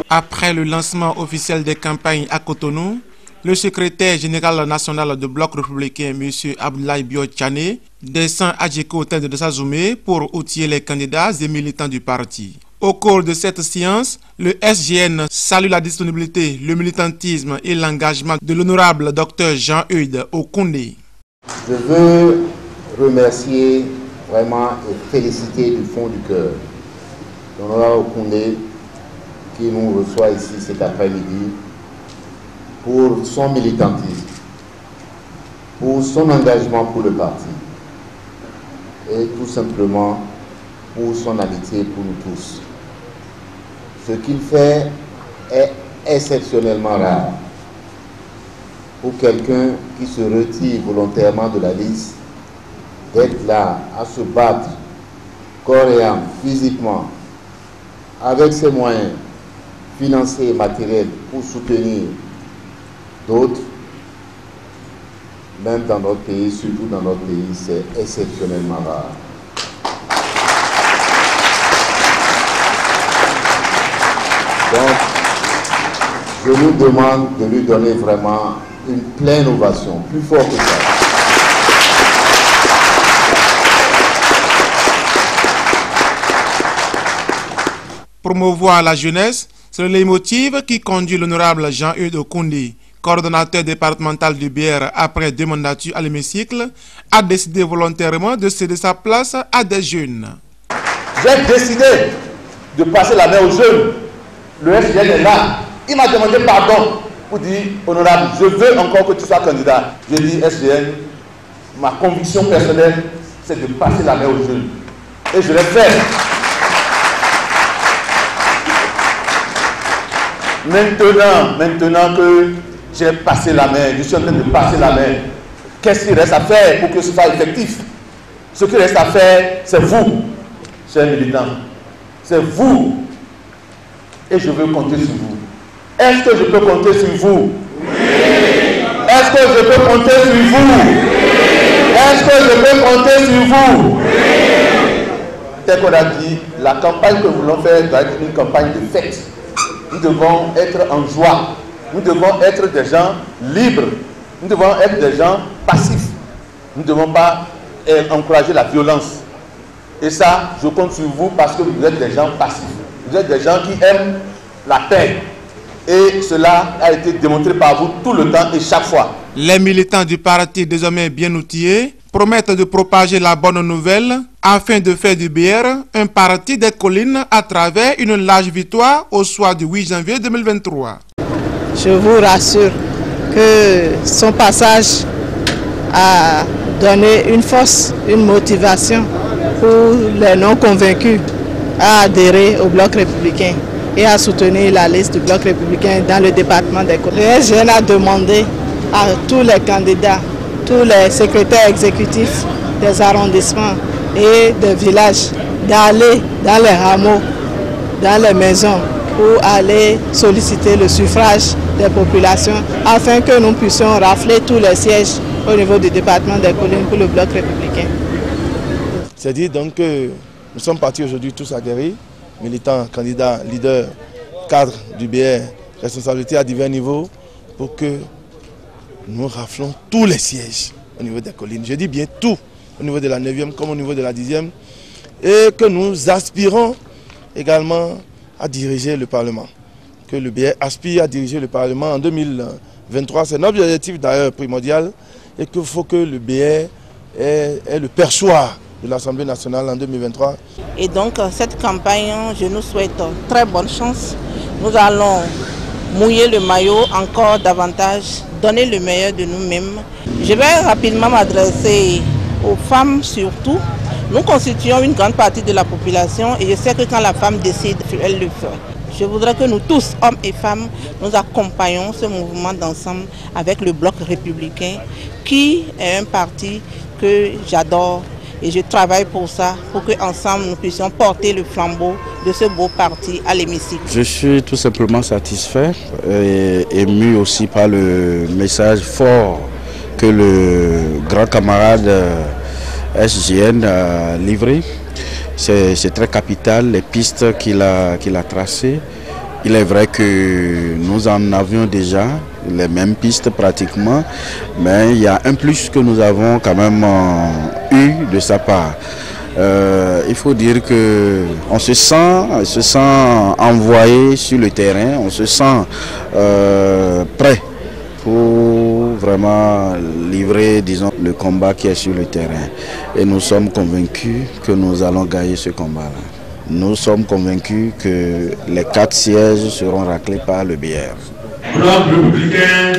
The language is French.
Après le lancement officiel des campagnes à Cotonou, le secrétaire général national du Bloc républicain, M. Abdoulaye Bio-Tchané, descend à Djeko Hôtel de Dessazoumé pour outiller les candidats et militants du parti. Au cours de cette séance, le SGN salue la disponibilité, le militantisme et l'engagement de l'honorable Dr Jean-Eudes Okoundé. Je veux remercier vraiment et féliciter du fond du cœur l'honorable Okoundé qui nous reçoit ici cet après-midi pour son militantisme, pour son engagement pour le parti et tout simplement pour son amitié pour nous tous. Ce qu'il fait est exceptionnellement rare pour quelqu'un qui se retire volontairement de la liste, d'être là à se battre corps et âme, physiquement, avec ses moyens financiers et matériels pour soutenir d'autres, même dans notre pays, surtout dans notre pays, c'est exceptionnellement rare. Donc, je nous demande de lui donner vraiment une pleine ovation, plus fort que ça. Promouvoir la jeunesse, c'est le leitmotiv qui conduit l'honorable Jean-Eudes Okoundé, coordonnateur départemental du BR après 2 mandatures à l'hémicycle, a décidé volontairement de céder sa place à des jeunes. J'ai décidé de passer la main aux jeunes. Le SGN est là. Il m'a demandé pardon pour dire, honorable, je veux encore que tu sois candidat. Je dis, SGN, ma conviction personnelle, c'est de passer la main aux jeunes. Et je l'ai fait. Maintenant que j'ai passé la main, je suis en train de passer la main, qu'est-ce qu'il reste à faire pour que ce soit effectif? Ce qu'il reste à faire, c'est vous, chers militants. C'est vous. Et je veux compter sur vous. Est-ce que je peux compter sur vous? Oui. Est-ce que je peux compter sur vous? Oui. Est-ce que je peux compter sur vous? Oui. Tel qu'on a dit, la campagne que nous voulons faire doit être une campagne de fête. Nous devons être en joie. Nous devons être des gens libres. Nous devons être des gens passifs. Nous ne devons pas encourager la violence. Et ça, je compte sur vous parce que vous êtes des gens passifs. Vous êtes des gens qui aiment la paix. Et cela a été démontré par vous tout le temps et chaque fois. Les militants du parti désormais bien outillés promettent de propager la bonne nouvelle afin de faire du BR un parti des collines à travers une large victoire au soir du 8 janvier 2023. Je vous rassure que son passage a donné une force, une motivation pour les non-convaincus à adhérer au Bloc républicain et à soutenir la liste du Bloc républicain dans le département des Côtes. Le SGN a demandé à tous les candidats, tous les secrétaires exécutifs des arrondissements et des villages d'aller dans les hameaux, dans les maisons, pour aller solliciter le suffrage des populations afin que nous puissions rafler tous les sièges au niveau du département des collines pour le Bloc républicain. C'est-à-dire donc que nous sommes partis aujourd'hui tous aguerris, militants, candidats, leaders, cadres du BR, responsabilités à divers niveaux, pour que nous raflons tous les sièges au niveau des collines. Je dis bien tout, au niveau de la 9e comme au niveau de la 10e, et que nous aspirons également à diriger le Parlement. Que le BR aspire à diriger le Parlement en 2023. C'est notre objectif d'ailleurs primordial, et qu'il faut que le BR ait le perchoir de l'Assemblée nationale en 2023. Et donc cette campagne, je nous souhaite très bonne chance. Nous allons mouiller le maillot encore davantage, donner le meilleur de nous-mêmes. Je vais rapidement m'adresser aux femmes surtout. Nous constituons une grande partie de la population et je sais que quand la femme décide, elle le fait. Je voudrais que nous tous, hommes et femmes, nous accompagnions ce mouvement d'ensemble avec le Bloc républicain, qui est un parti que j'adore. Et je travaille pour ça, pour qu'ensemble nous puissions porter le flambeau de ce beau parti à l'hémicycle. Je suis tout simplement satisfait et ému aussi par le message fort que le grand camarade SGN a livrées. C'est très capital, les pistes qu'il a tracées. Il est vrai que nous en avions déjà les mêmes pistes pratiquement, mais il y a un plus que nous avons quand même eu de sa part. Il faut dire qu'on se sent envoyé sur le terrain, on se sent prêt pour vraiment livrer, disons, le combat qui est sur le terrain. Et nous sommes convaincus que nous allons gagner ce combat-là. Nous sommes convaincus que les 4 sièges seront raclés par le BR. Bloc républicain.